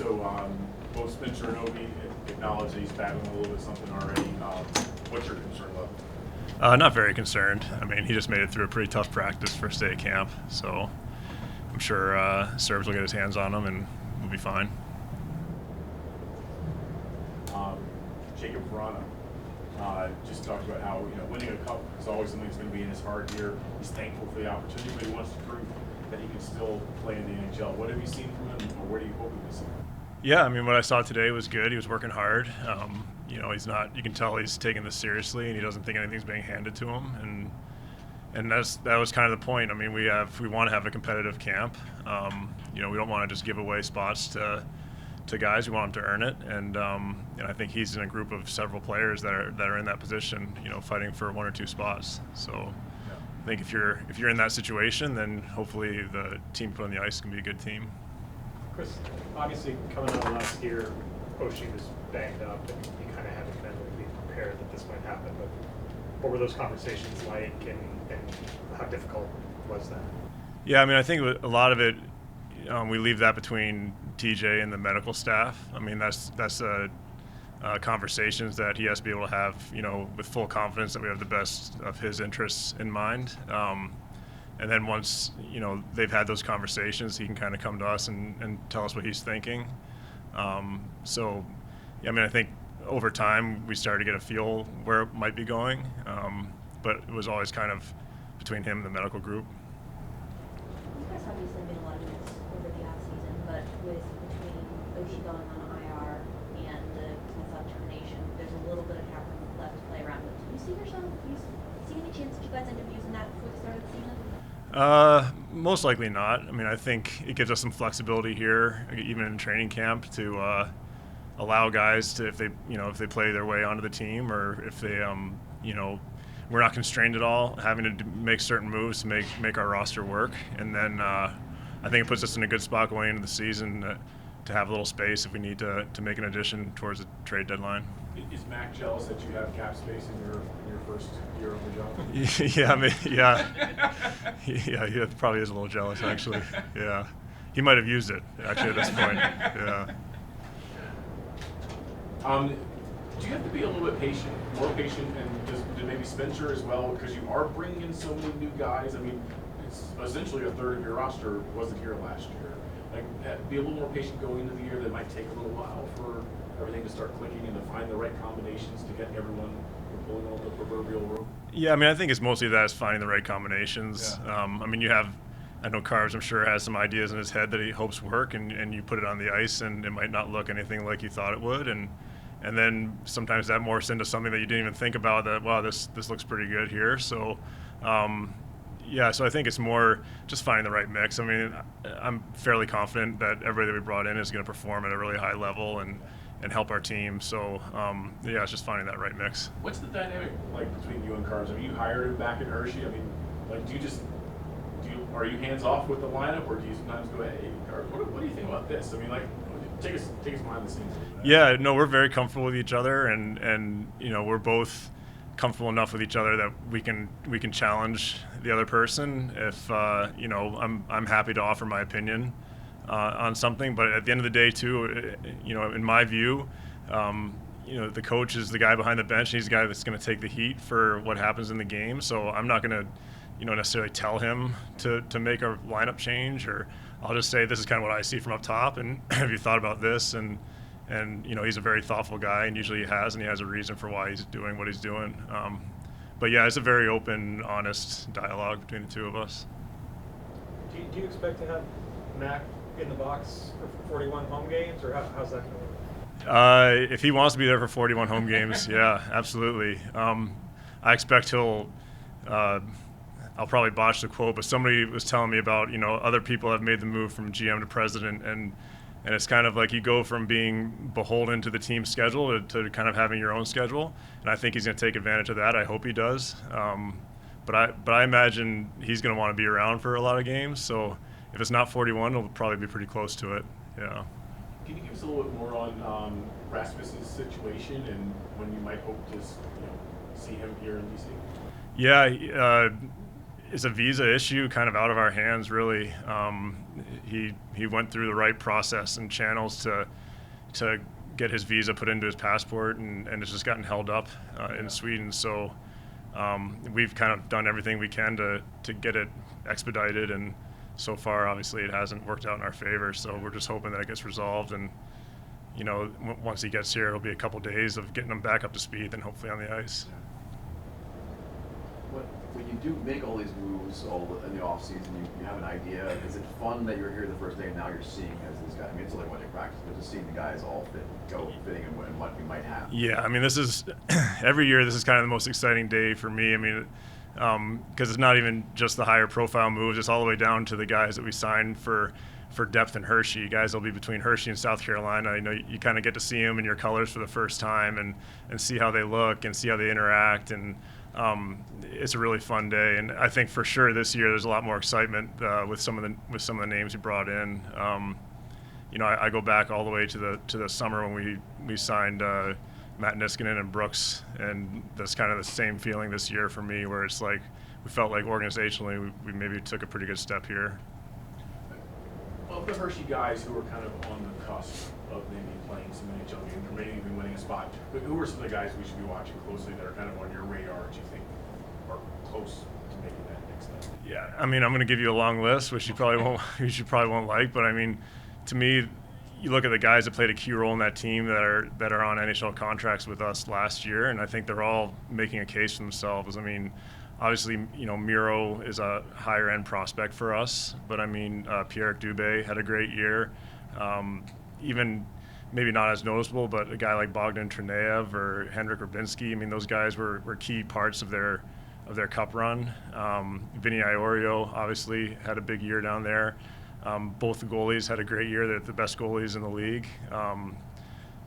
So both Spencer and Obi acknowledge that he's battling a little bit something already. What's your concern level? Not very concerned. I mean, he just made it through a pretty tough practice first day of camp, so I'm sure Serbs will get his hands on him and we'll be fine. Jacob Verana just talked about how winning a cup is always something that's going to be in his heart here. He's thankful for the opportunity, but he wants to prove that he can still play in the NHL. What have you seen from him, or what do you hope to see? Yeah, I mean, what I saw today was good. He was working hard. He's not. You can tell he's taking this seriously, and he doesn't think anything's being handed to him. And that was kind of the point. I mean, we want to have a competitive camp. We don't want to just give away spots to guys. We want them to earn it. And I think he's in a group of several players that are in that position. Fighting for one or two spots. So. I think if you're in that situation, then hopefully the team put on the ice can be a good team. Chris, obviously coming out of last year, Oshie was banged up, and you kind of had to mentally be prepared that this might happen. But what were those conversations like, and how difficult was that? Yeah, I mean, I think a lot of it, we leave that between TJ and the medical staff. I mean, that's conversations that he has to be able to have, with full confidence that we have the best of his interests in mind. And then once, they've had those conversations, he can kind of come to us and tell us what he's thinking. I think over time we started to get a feel where it might be going, but it was always kind of between him and the medical group. You guys obviously made a lot of moves over the offseason, but between Oshie going on IR and the Kuznetsov termination, there's a little bit of cap room left to play around with. Do you see any chance that you guys end up using that before the start of the season? Most likely not. I mean, I think it gives us some flexibility here, even in training camp, to allow guys to, if they play their way onto the team, or if they, we're not constrained at all, having to make certain moves to make our roster work. And then I think it puts us in a good spot going into the season to have a little space if we need to make an addition towards the trade deadline. Is Mac jealous that you have cap space in your first year on the job? Yeah, I mean, yeah, he probably is a little jealous, actually. Yeah, he might have used it actually at this point. Yeah. Do you have to be a little bit patient, more patient, and just maybe Spencer as well, because you are bringing in so many new guys? I mean, it's essentially a third of your roster wasn't here last year. Like, be a little more patient going into the year. That might take a little while for everything to start clicking and to find the right combinations to get everyone pulling on the proverbial rope. Yeah, I mean, I think it's mostly that, is finding the right combinations. Yeah. I mean, I know Carves, I'm sure, has some ideas in his head that he hopes work, and you put it on the ice, and it might not look anything like you thought it would, and then sometimes that morphs into something that you didn't even think about, that, wow, this looks pretty good here. So, so I think it's more just finding the right mix. I mean, I'm fairly confident that everybody that we brought in is going to perform at a really high level and help our team. So, it's just finding that right mix. What's the dynamic like between you and Carves? I mean, you hired him back in Hershey. I mean, like, are you hands off with the lineup, or do you sometimes go, hey, Carves, what do you think about this? I mean, like, take us behind the scenes. Yeah, no, we're very comfortable with each other, and we're both comfortable enough with each other that we can challenge the other person if I'm happy to offer my opinion on something. But at the end of the day, too, in my view, the coach is the guy behind the bench. He's the guy that's going to take the heat for what happens in the game. So I'm not going to necessarily tell him to make a lineup change, or I'll just say, this is kind of what I see from up top, and have you thought about this? And he's a very thoughtful guy, and usually he has a reason for why he's doing what he's doing. But yeah, it's a very open, honest dialogue between the two of us. Do you expect to have Mac in the box for 41 home games, or how's that going to work? If he wants to be there for 41 home games, yeah, absolutely. I expect he'll. I'll probably botch the quote, but somebody was telling me about other people have made the move from GM to president, and it's kind of like you go from being beholden to the team's schedule to kind of having your own schedule, and I think he's going to take advantage of that. I hope he does, but I imagine he's going to want to be around for a lot of games. So if it's not 41, it'll probably be pretty close to it. Yeah. Can you give us a little bit more on Rasmus's situation and when you might hope to see him here in DC? Yeah. It's a visa issue, kind of out of our hands, really. he went through the right process and channels to get his visa put into his passport, and it's just gotten held up in Sweden. So we've kind of done everything we can to get it expedited, and so far obviously it hasn't worked out in our favor. So we're just hoping that it gets resolved, and once he gets here, it'll be a couple days of getting him back up to speed, then hopefully on the ice. When you do make all these moves in the off season, you have an idea. Is it fun that you're here the first day and now you're seeing as this guy? I mean, it's like when you practice, but just seeing the guys all fitting in what we might have. Yeah, I mean, this is every year. This is kind of the most exciting day for me. I mean, because it's not even just the higher profile moves; it's all the way down to the guys that we signed for depth in Hershey. Guys will be between Hershey and South Carolina. You kind of get to see them in your colors for the first time and see how they look and see how they interact, and it's a really fun day. And I think for sure this year there's a lot more excitement with some of the names we brought in. I go back all the way to the summer when we signed Matt Niskanen and Brooks, and that's kind of the same feeling this year for me, where it's like we felt like organizationally we maybe took a pretty good step here. Of the Hershey guys who are kind of on the cusp of maybe playing some NHL games or maybe even winning a spot, but who are some of the guys we should be watching closely that are kind of on your radar that you think are close to making that next step? Yeah, I mean, I'm going to give you a long list, which you probably won't like, but I mean, to me, you look at the guys that played a key role in that team that are on NHL contracts with us last year, and I think they're all making a case for themselves. I mean, obviously, Miro is a higher end prospect for us, but I mean, Pierre-Eric Dubé had a great year. Even maybe not as noticeable, but a guy like Bogdan Trineyev or Henrik Rubinski, I mean, those guys were key parts of their cup run. Vinny Iorio obviously had a big year down there. Both the goalies had a great year. They're the best goalies in the league.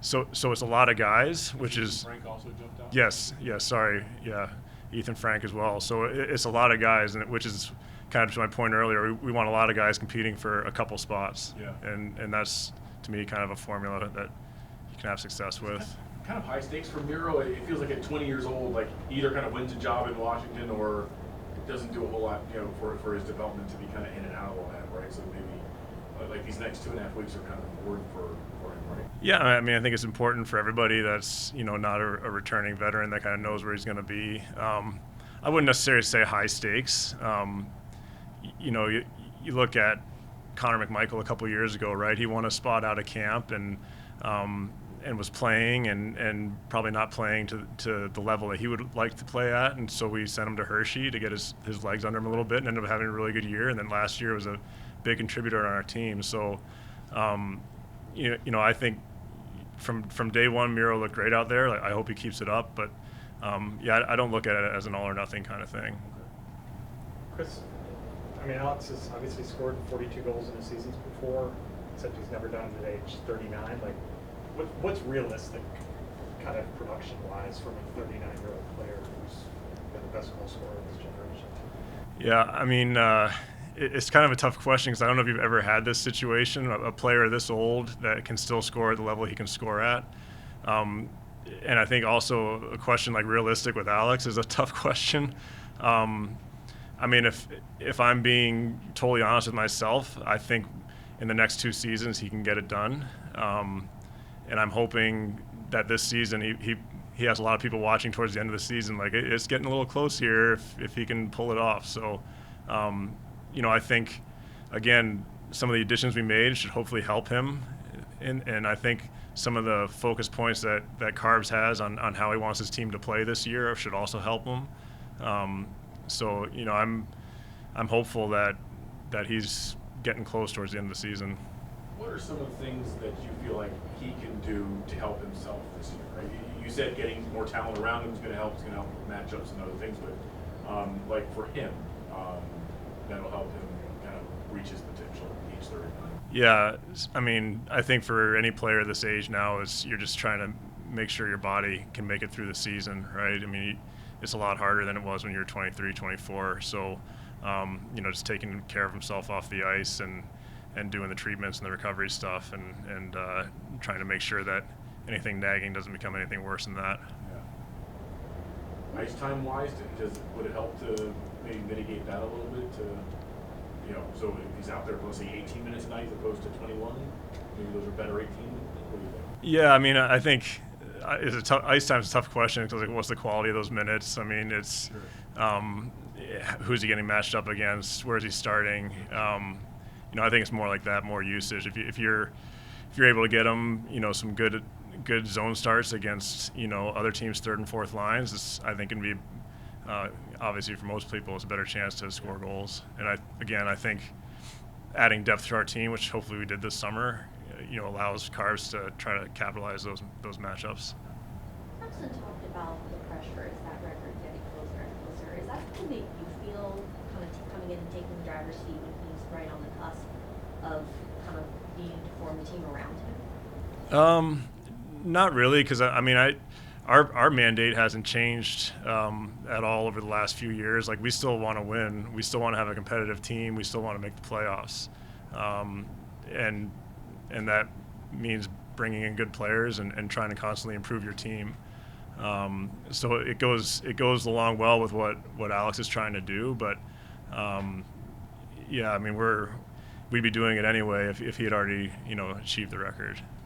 So it's a lot of guys, which is Frank also jumped out? Yes, sorry. Yeah, Ethan Frank as well. So it's a lot of guys, which is kind of to my point earlier. We want a lot of guys competing for a couple spots. Yeah. And that's, to me, kind of a formula that you can have success with. Kind of high stakes for Miro. It feels like at 20 years old, like he either kind of wins a job in Washington or doesn't do a whole lot, for his development to be kind of in and out of all that, right? So maybe like these next 2.5 weeks are kind of important for him, right? Yeah, I mean, I think it's important for everybody that's not a returning veteran that kind of knows where he's going to be. I wouldn't necessarily say high stakes. You look at Connor McMichael a couple years ago, right? He won a spot out of camp and was playing and probably not playing to the level that he would like to play at, and so we sent him to Hershey to get his legs under him a little bit and ended up having a really good year. And then last year was a big contributor on our team. So I think from day one Miro looked great out there. Like, I hope he keeps it up, but I don't look at it as an all or nothing kind of thing. Chris, I mean, Alex has obviously scored 42 goals in the seasons before, except he's never done it at age 39. Like, what's realistic, kind of production-wise, from a 39-year-old player who's been the best goal scorer of this generation? Yeah, I mean, it's kind of a tough question because I don't know if you've ever had this situation, a player this old that can still score at the level he can score at. And I think also a question like realistic with Alex is a tough question. I mean, if I'm being totally honest with myself, I think in the next 2 seasons he can get it done. And I'm hoping that this season he has a lot of people watching towards the end of the season. Like, it's getting a little close here if he can pull it off. So, I think, again, some of the additions we made should hopefully help him. And I think some of the focus points that Carbs has on how he wants his team to play this year should also help him. So, I'm hopeful that he's getting close towards the end of the season. What are some of the things that you feel like he can do to help himself this year? Right? You said getting more talent around him is going to help. It's going to help with matchups and other things, but like for him, that'll help him kind of reach his potential at age 39. Yeah, I mean, I think for any player this age now, you're just trying to make sure your body can make it through the season, right? I mean, it's a lot harder than it was when you were 23, 24. So, just taking care of himself off the ice and doing the treatments and the recovery stuff and trying to make sure that anything nagging doesn't become anything worse than that. Yeah. Ice time wise, would it help to maybe mitigate that a little bit? you know, so if he's out there for, let's say, 18 minutes a night as opposed to 21, maybe those are better 18? What do you think? Yeah, I mean, I think ice time's a tough question because, like, what's the quality of those minutes? I mean, it's who's he getting matched up against? Where's he starting? You know, I think it's more like that, more usage. If you're able to get him, you know, some good zone starts against, you know, other teams' third and fourth lines, it's, I think, can be obviously for most people it's a better chance to score goals. And I think adding depth to our team, which hopefully we did this summer, you know, allows Carves to try to capitalize those matchups. Preston talked about the pressure as that record getting closer and closer. Is that something that you feel kind of coming in and taking the driver's seat when he's right on the cusp of kind of needing to form the team around him? Not really, because I mean, our mandate hasn't changed at all over the last few years. Like, we still want to win. We still want to have a competitive team. We still want to make the playoffs, and that means bringing in good players and trying to constantly improve your team. So it goes along well with what Alex is trying to do. But yeah, I mean, we'd be doing it anyway if he had already, you know, achieved the record.